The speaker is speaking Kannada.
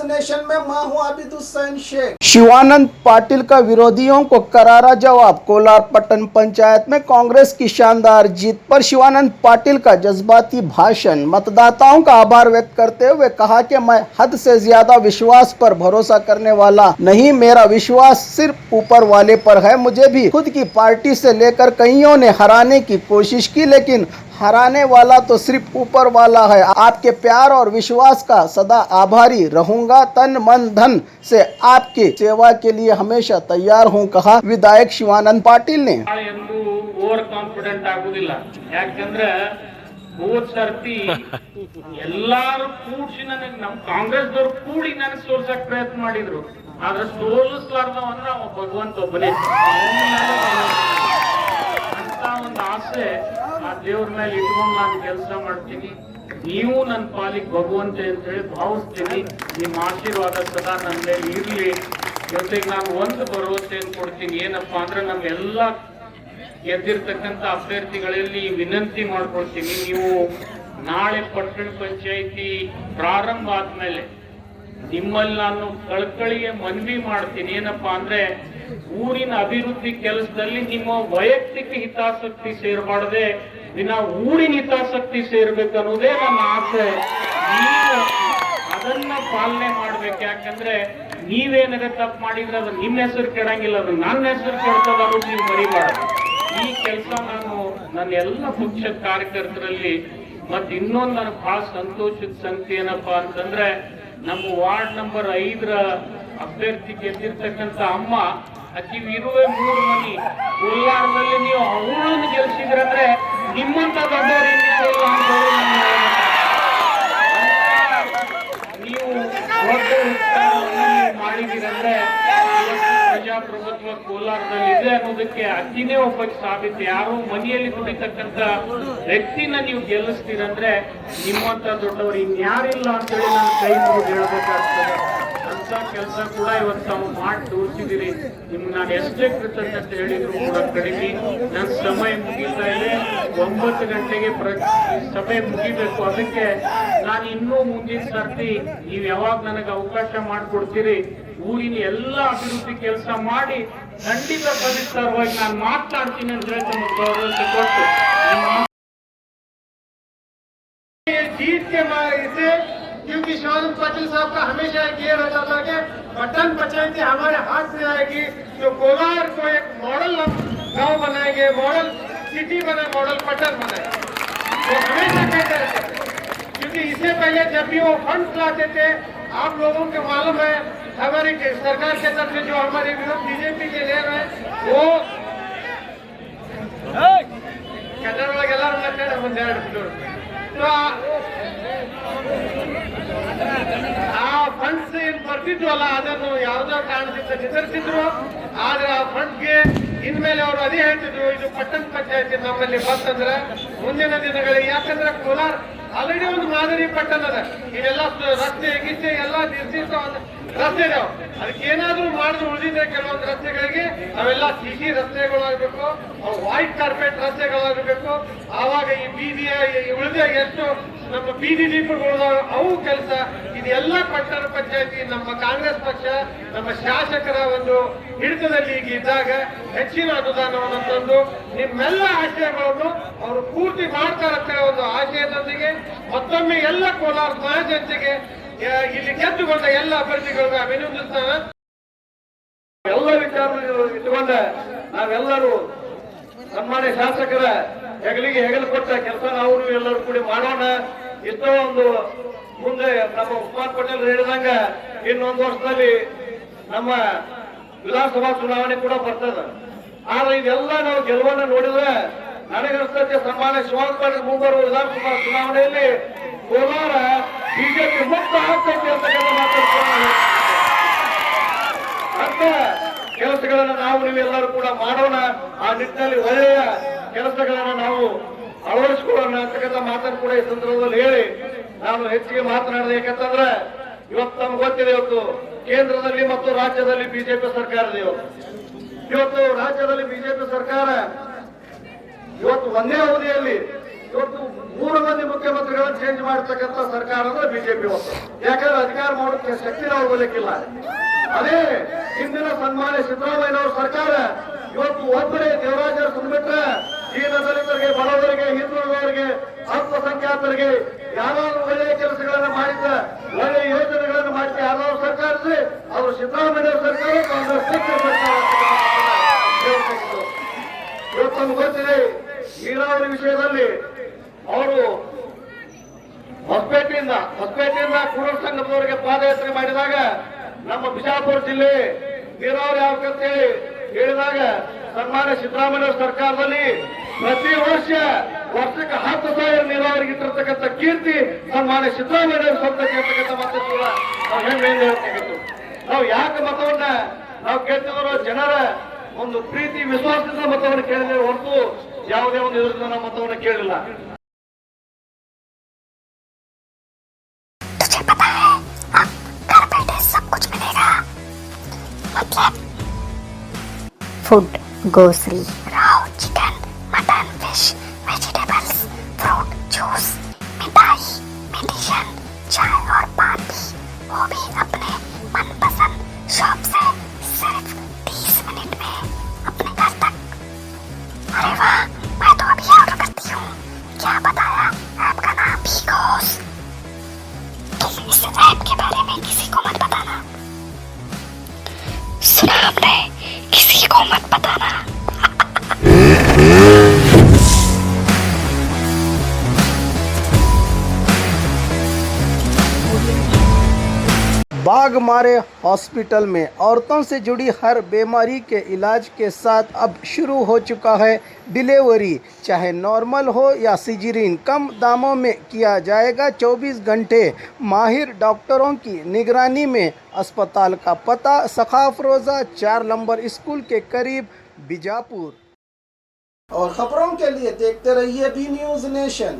नेशन में मैं हूं आबिद हुसैन शेख। शिवानंद पाटिल का विरोधियों को करारा जवाब। कोलार पट्टन पंचायत में कांग्रेस की शानदार जीत पर शिवानंद पाटिल का जज्बाती भाषण। मतदाताओं का आभार व्यक्त करते हुए कहा कि मैं हद से ज्यादा विश्वास पर भरोसा करने वाला नहीं, मेरा विश्वास सिर्फ ऊपर वाले पर है। मुझे भी खुद की पार्टी से लेकर कईयों ने हराने की कोशिश की, लेकिन हराने वाला तो सिर्फ ऊपर वाला है। आपके प्यार और विश्वास का सदा आभारी रहूंगा। तन मन धन से आपकी सेवा के लिए हमेशा तैयार हूं, कहा विधायक शिवानंद पाटिल ने। ಓವರ್ ಕಾನ್ಫಿಡೆಂಟ್ ಆಗುದಿಲ್ಲ, ಯಾಕಂದ್ರೆ ಹೋದ ಸರ್ತಿ ಎಲ್ಲಾರು ಕೂಡ್ಸಿ ನನಗೆ ನಮ್ಮ ಕಾಂಗ್ರೆಸ್ದವ್ರು ಕೂಡಿ ನನಗೆ ಸೋಲ್ಸಕ್ ಪ್ರಯತ್ನ ಮಾಡಿದ್ರು. ಆದ್ರೆ ಸೋಲಿಸ್ಲಾರ್ದವ ಅಂದ್ರೆ ಅವ ಭಗವಂತ ಒಬ್ಬನೇ ಅಂತ ಒಂದು ಆಸೆ ಆ ದೇವ್ರ ಮೇಲೆ ಇಟ್ಕೊಂಡು ನಾನು ಕೆಲಸ ಮಾಡ್ತೀನಿ. ನೀವು ನನ್ನ ಪಾಲಿಗೆ ಭಗವಂತ ಅಂತ ಹೇಳಿ ಭಾವಿಸ್ತೀನಿ. ನಿಮ್ಮ ಆಶೀರ್ವಾದ ಸದಾ ನನ್ನ ಮೇಲೆ ಇರ್ಲಿ. ಜೊತೆಗೆ ನಾನು ಒಂದು ಭರವಸೆಯನ್ನು ಕೊಡ್ತೀನಿ, ಏನಪ್ಪಾ ಅಂದ್ರೆ ನಮ್ಮೆಲ್ಲ ಗೆದ್ದಿರ್ತಕ್ಕಂಥ ಅಭ್ಯರ್ಥಿಗಳಲ್ಲಿ ವಿನಂತಿ ಮಾಡ್ಕೊಳ್ತೀನಿ, ನೀವು ನಾಳೆ ಪಟ್ಟಣ ಪಂಚಾಯಿತಿ ಪ್ರಾರಂಭ ಆದ್ಮೇಲೆ ನಿಮ್ಮಲ್ಲಿ ನಾನು ಕಳಕಳಿಗೆ ಮನವಿ ಮಾಡ್ತೀನಿ. ಏನಪ್ಪಾ ಅಂದ್ರೆ ಊರಿನ ಅಭಿವೃದ್ಧಿ ಕೆಲಸದಲ್ಲಿ ನಿಮ್ಮ ವೈಯಕ್ತಿಕ ಹಿತಾಸಕ್ತಿ ಸೇರಬಾರದೆ, ದಿನ ಊರಿನ ಹಿತಾಸಕ್ತಿ ಸೇರ್ಬೇಕು ಅನ್ನೋದೇ ನನ್ನ ಆಸೆ. ನೀವು ಅದನ್ನ ಪಾಲನೆ ಮಾಡ್ಬೇಕು. ಯಾಕಂದ್ರೆ ನೀವೇನಾರ ತಪ್ಪು ಮಾಡಿದ್ರೆ ಅದು ನಿಮ್ಮ ಹೆಸರು ಕೆಡಂಗಿಲ್ಲ, ಅದು ನನ್ನ ಹೆಸರು ಕೆಡ್ತದ ಅನ್ನೋದು ನೀವು ಮರಿಬಾರ್ದು. ಈ ಕೆಲಸ ನಾನು ನನ್ನ ಎಲ್ಲ ಪಕ್ಷದ ಕಾರ್ಯಕರ್ತರಲ್ಲಿ ಮತ್ತೆ ಇನ್ನೊಂದು ನನಗೆ ಬಹಳ ಸಂತೋಷದ ಸಂಗತಿ ಏನಪ್ಪಾ ಅಂತಂದ್ರೆ ನಮ್ಮ ವಾರ್ಡ್ ನಂಬರ್ 5 ಅಭ್ಯರ್ಥಿ ಗೆದ್ದಿರ್ತಕ್ಕಂಥ ಅಮ್ಮ, ಅಕ್ಕಿ ಇರುವೆ 3 ಮನಿ ಕೋಲಾರದಲ್ಲಿ ನೀವು ಅವಳನ್ನು ಗೆಲ್ಸಿದ್ರಂದ್ರೆ ನಿಮ್ಮಂತ ದೊಡ್ಡವರು ಇನ್ಯಾರಿಲ್ಲ ಅಂತ ನೀವು ಮಾಡಿದಿರಂದ್ರೆ ಪ್ರಜಾಪ್ರಭುತ್ವ ಕೋಲಾರದಲ್ಲಿ ಇದೆ ಅನ್ನೋದಕ್ಕೆ ಅಕ್ಕಿನೇ ಒಬ್ಬಕ್ಕೆ ಸಾಬೀತು. ಯಾರು ಮನೆಯಲ್ಲಿ ದುಡಿತಕ್ಕಂಥ ವ್ಯಕ್ತಿನ ನೀವು ಗೆಲ್ಲಿಸ್ತೀರಂದ್ರೆ ನಿಮ್ಮಂತ ದೊಡ್ಡವರು ಇನ್ಯಾರಿಲ್ಲ ಅಂತೇಳಿ ನಾನು ಕೈ ಮುಗಿದು ಹೇಳ್ಬೇಕಾಗ್ತದೆ. ಅಂತ ಕೆಲಸ ಕೂಡ ಇವತ್ತು ತಾವು ಮಾಡಿ ತೋರಿಸಿದಿರಿ. ನಿಮ್ಗೆ ನಾನು ಎಷ್ಟೇ ಕೃತಜ್ಞತೆ ಹೇಳಿದ್ರು ಕೂಡ ಕಡಿಮೆ. ನನ್ನ ಸಮಯ ಮುಗಿತಾ ಇದೆ, 9 ಗಂಟೆಗೆ ಸಭೆ ಮುಗಿಬೇಕು. ಅದಕ್ಕೆ ನಾನು ಇನ್ನೂ ಮುಂದಿನ ಸರ್ತಿ ನೀವು ಯಾವಾಗ ನನಗೆ ಅವಕಾಶ ಮಾಡಿಕೊಡ್ತೀರಿ, ಊರಿನ ಎಲ್ಲ ಅಭಿವೃದ್ಧಿ ಕೆಲಸ ಮಾಡಿ ಖಂಡಿತ ಸವಿಸ್ತಾರವಾಗಿ ನಾನು ಮಾತನಾಡ್ತೀನಿ ಅಂತ ಹೇಳಿ ತಮಗೆ ಭರವಸೆ ಕೊಟ್ಟು जीत के इसे, क्योंकि शिवानंद पाटिल साहब का हमेशा ये रहता था कि पट्टन पंचायती हमारे हाथ में आएगी तो कोलार को एक मॉडल गांव बनाएंगे, मॉडल सिटी बने, मॉडल पट्टन बनाए। वो हमेशा कहते रहते, क्योंकि इससे पहले जब भी वो फंड लाते थे, आप लोगों को मालूम है हमारी सरकार के तरफ से जो हमारे विरोध बीजेपी के ले रहे हैं वो कन्नड़ तो ಆ ಫಂಡ್ಸ್ ಏನ್ ಬರ್ತಿದ್ವಲ್ಲ ಅದನ್ನು ಯಾವುದೋ ಕಾರಣದಿಂದ ನಿಧರಿಸಿದ್ರು. ಆದ್ರೆ ಆ ಫಂಡ್ಗೆ ಇನ್ಮೇಲೆ ಅವರು ಅದೇ ಹೇಳ್ತಿದ್ರು, ಇದು ಪಟ್ಟಣ ಪಂಚಾಯತಿ ನಮ್ಮಲ್ಲಿ ಬಂತಂದ್ರೆ ಮುಂದಿನ ದಿನಗಳಿಗೆ, ಯಾಕಂದ್ರೆ ಕೋಲಾರ ಆಲ್ರೆಡಿ ಒಂದು ಮಾದರಿ ಪಟ್ಟಣ ಅದ. ಇದೆಲ್ಲ ರಸ್ತೆ ಗಿಸ್ತೆ ಎಲ್ಲ ನಿರ್ದಿಷ್ಟ ರಸ್ತೆ ಇದಾವ. ಅದಕ್ಕೆ ಏನಾದ್ರೂ ಮಾಡಿದ್ರು ಉಳಿದಿದ್ರೆ ಕೆಲವೊಂದು ರಸ್ತೆಗಳಿಗೆ ಅವೆಲ್ಲ ಸಿಸಿ ರಸ್ತೆಗಳಾಗಬೇಕು, ವೈಟ್ ಕಾರ್ಪೆಟ್ ರಸ್ತೆಗಳಾಗಬೇಕು. ಆವಾಗ ಈ ಬೀದಿಯ ಉಳಿದ ಎಷ್ಟು ನಮ್ಮ ಬೀದಿ ದೀಪಗಳು ಅವು ಕೆಲಸ ಇದೆಲ್ಲ ಪಟ್ಟಣ ಪಂಚಾಯತಿ ನಮ್ಮ ಕಾಂಗ್ರೆಸ್ ಪಕ್ಷ ನಮ್ಮ ಶಾಸಕರ ಒಂದು ಹಿಡಿತದಲ್ಲಿ ಈಗ ಇದ್ದಾಗ ಹೆಚ್ಚಿನ ಅನುದಾನವನ್ನು ತಂದು ನಿಮ್ಮೆಲ್ಲ ಆಶಯಗಳನ್ನು ಅವರು ಪೂರ್ತಿ ಮಾಡ್ತಾರಂತ ಒಂದು ಆಶಯದೊಂದಿಗೆ ಮತ್ತೊಮ್ಮೆ ಎಲ್ಲ ಕೋಲಾರ ಮಹಾಜನತೆಗೆ ಇಲ್ಲಿ ಗೆದ್ದುಕೊಂಡ ಎಲ್ಲ ಅಭ್ಯರ್ಥಿಗಳಿಗೆ ಅಭಿನಂದಿಸ್ತಾನ. ಎಲ್ಲ ವಿಚಾರವನ್ನು ಇಟ್ಟುಕೊಂಡ ನಾವೆಲ್ಲರೂ ಸನ್ಮಾನ್ಯ ಶಾಸಕರ ಹೆಗಲಿಗೆ ಹೆಗಲು ಕೊಟ್ಟ ಕೆಲಸ ನಾವು ಎಲ್ಲರೂ ಕೂಡಿ ಮಾಡೋಣ. ಇಷ್ಟೋ ಒಂದು ಮುಂದೆ ನಮ್ಮ ಉಸ್ಮಾನ್ ಪಟೇಲ್ ಹೇಳಿದಂಗ ಇನ್ನೊಂದು ವರ್ಷದಲ್ಲಿ ನಮ್ಮ ವಿಧಾನಸಭಾ ಚುನಾವಣೆ ಕೂಡ ಬರ್ತದ. ಆದ್ರೆ ಇದೆಲ್ಲ ನಾವು ಗೆಲುವನ್ನು ನೋಡಿದ್ರೆ ನನಗನ್ನಿಸ್ತದೆ ಸನ್ಮಾನ್ಯ ಶಿವಾನಂದ ಪಾಟೀಲ್ ಮುಂಬರುವ ವಿಧಾನಸಭಾ ಚುನಾವಣೆಯಲ್ಲಿ ಕೋಲಾರ ಬಿಜೆಪಿ ಮುಕ್ತ ಆಗ್ತೈತಿ ಅಂತ ಮಾತಾಡ್ತಾರೆ. ಅಂತ ಕೆಲಸಗಳನ್ನು ನಾವು ನೀವೆಲ್ಲರೂ ಕೂಡ ಮಾಡೋಣ. ಆ ನಿಟ್ಟಿನಲ್ಲಿ ಒಳ್ಳೆಯ ಕೆಲಸಗಳನ್ನು ನಾವು ಅಳವಡಿಸಿಕೊಳ್ಳೋಣ ಅಂತಕ್ಕಂಥ ಮಾತನ್ನು ಕೂಡ ಈ ಸಂದರ್ಭದಲ್ಲಿ ಹೇಳಿ ನಾನು ಹೆಚ್ಚಿಗೆ ಮಾತನಾಡಿದೆ. ಯಾಕಂತಂದ್ರೆ ಇವತ್ತು ನಮ್ಗೆ ಗೊತ್ತಿದೆ, ಇವತ್ತು ಕೇಂದ್ರದಲ್ಲಿ ಮತ್ತು ರಾಜ್ಯದಲ್ಲಿ ಬಿಜೆಪಿ ಸರ್ಕಾರ ಇದೆ. ಇವತ್ತು ರಾಜ್ಯದಲ್ಲಿ ಬಿಜೆಪಿ ಸರ್ಕಾರ ಇವತ್ತು ಒಂದೇ ಅವಧಿಯಲ್ಲಿ ಇವತ್ತು 3 ಮಂದಿ ಮುಖ್ಯಮಂತ್ರಿಗಳನ್ನು ಚೇಂಜ್ ಮಾಡತಕ್ಕಂಥ ಸರ್ಕಾರ ಅಂದ್ರೆ ಬಿಜೆಪಿ ಹೊತ್ತು. ಯಾಕಂದ್ರೆ ಅಧಿಕಾರ ಮಾಡೋಕ್ಕೆ ಶಕ್ತಿ ನಾವು ಬರಲಿಕ್ಕಿಲ್ಲ. ಅದೇ ಹಿಂದಿನ ಸನ್ಮಾನ್ಯ ಸಿದ್ದರಾಮಯ್ಯನವರ ಸರ್ಕಾರ ಇವತ್ತು ಒಬ್ಬರೇ ದೇವರಾಜ ಬಿಟ್ರೆ ದೀನ ದಲಿತರಿಗೆ, ಬಡವರಿಗೆ, ಹಿಂದುಳಿದವರಿಗೆ, ಅಲ್ಪಸಂಖ್ಯಾತರಿಗೆ ಯಾವ್ಯಾವ ಒಳ್ಳೆಯ ಕೆಲಸಗಳನ್ನು ಮಾಡಿದ್ದ, ಒಳ್ಳೆಯ ಯೋಜನೆಗಳನ್ನು ಮಾಡಿದ್ದ ಯಾವ್ಯಾವ ಸರ್ಕಾರ ಇದ್ರೆ ಅವರು ಸಿದ್ದರಾಮಯ್ಯ ಸರ್ಕಾರ, ಕಾಂಗ್ರೆಸ್ ಸರ್ಕಾರ. ಇವತ್ತು ನಮ್ಗೆ ಗೊತ್ತಿದೆ ನೀರಾವರಿ ವಿಷಯದಲ್ಲಿ ಅವರು ಹೊಸಪೇಟೆಯಿಂದ ಕೂಡಲ ಸಂಘದವರಿಗೆ ಪಾದಯಾತ್ರೆ ಮಾಡಿದಾಗ ನಮ್ಮ ಬಿಜಾಪುರ ಜಿಲ್ಲೆ ನೀರಾವರಿ ಆಗಬೇಕಂತೇಳಿ ಹೇಳಿದಾಗ ಸನ್ಮಾನ್ಯ ಸಿದ್ದರಾಮಯ್ಯ ಸರ್ಕಾರದಲ್ಲಿ ಪ್ರತಿ ವರ್ಷಕ್ಕೆ 10,000 ನೀರಾವರಿಗೆ ಇಟ್ಟಿರ್ತಕ್ಕಂಥ ಕೀರ್ತಿ ಸನ್ಮಾನ್ಯ ಸಿದ್ದರಾಮಯ್ಯ ಸಂತತಿ ಇರ್ತಕ್ಕಂಥ ಮತ ಕೂಡ ನಾವು ಹೆಮ್ಮೆಯಿಂದ ಹೇಳ್ತಕ್ಕಂಥ. ನಾವು ಯಾಕೆ ಮತವನ್ನ ನಾವು ಕೇಳ್ತಿದ್ರು? ಜನರ ಒಂದು ಪ್ರೀತಿ ವಿಶ್ವಾಸದಿಂದ ಮತವನ್ನು ಕೇಳಿದ್ರೆ ಹೊರತು ಯಾವುದೇ ಒಂದು ಇದರಿಂದ ನಾವು ಮತವನ್ನು ಕೇಳಿಲ್ಲ. Food, grocery, raw chicken, mutton, fish, vegetables, fruit, juice, मिठाई, मेडिसिन, चाय और पान भी, वो भी अपने मनपसंद शॉप से सिर्फ 30 मिनट में अपने घर तक। अरे वाह, मैं तो अभी ऑर्डर करती हूँ। क्या बताया? ऐप का नाम बिगोस। तुम इस ऐप के बारे में किसी को मत बताना। सुना आपने? किसी को मत बताना। बाघ मारे हॉस्पिटल में औरतों से जुड़ी हर बीमारी के इलाज के साथ अब शुरू हो चुका है डिलीवरी। चाहे नॉर्मल हो या सिजेरियन, कम दामों में किया जाएगा। 24 घंटे माहिर डॉक्टरों की निगरानी में। अस्पताल का पता सखाफ रोज़ा 4 नंबर स्कूल के करीब, बीजापुर। और खबरों के लिए देखते रहिए बी न्यूज़ नेशन।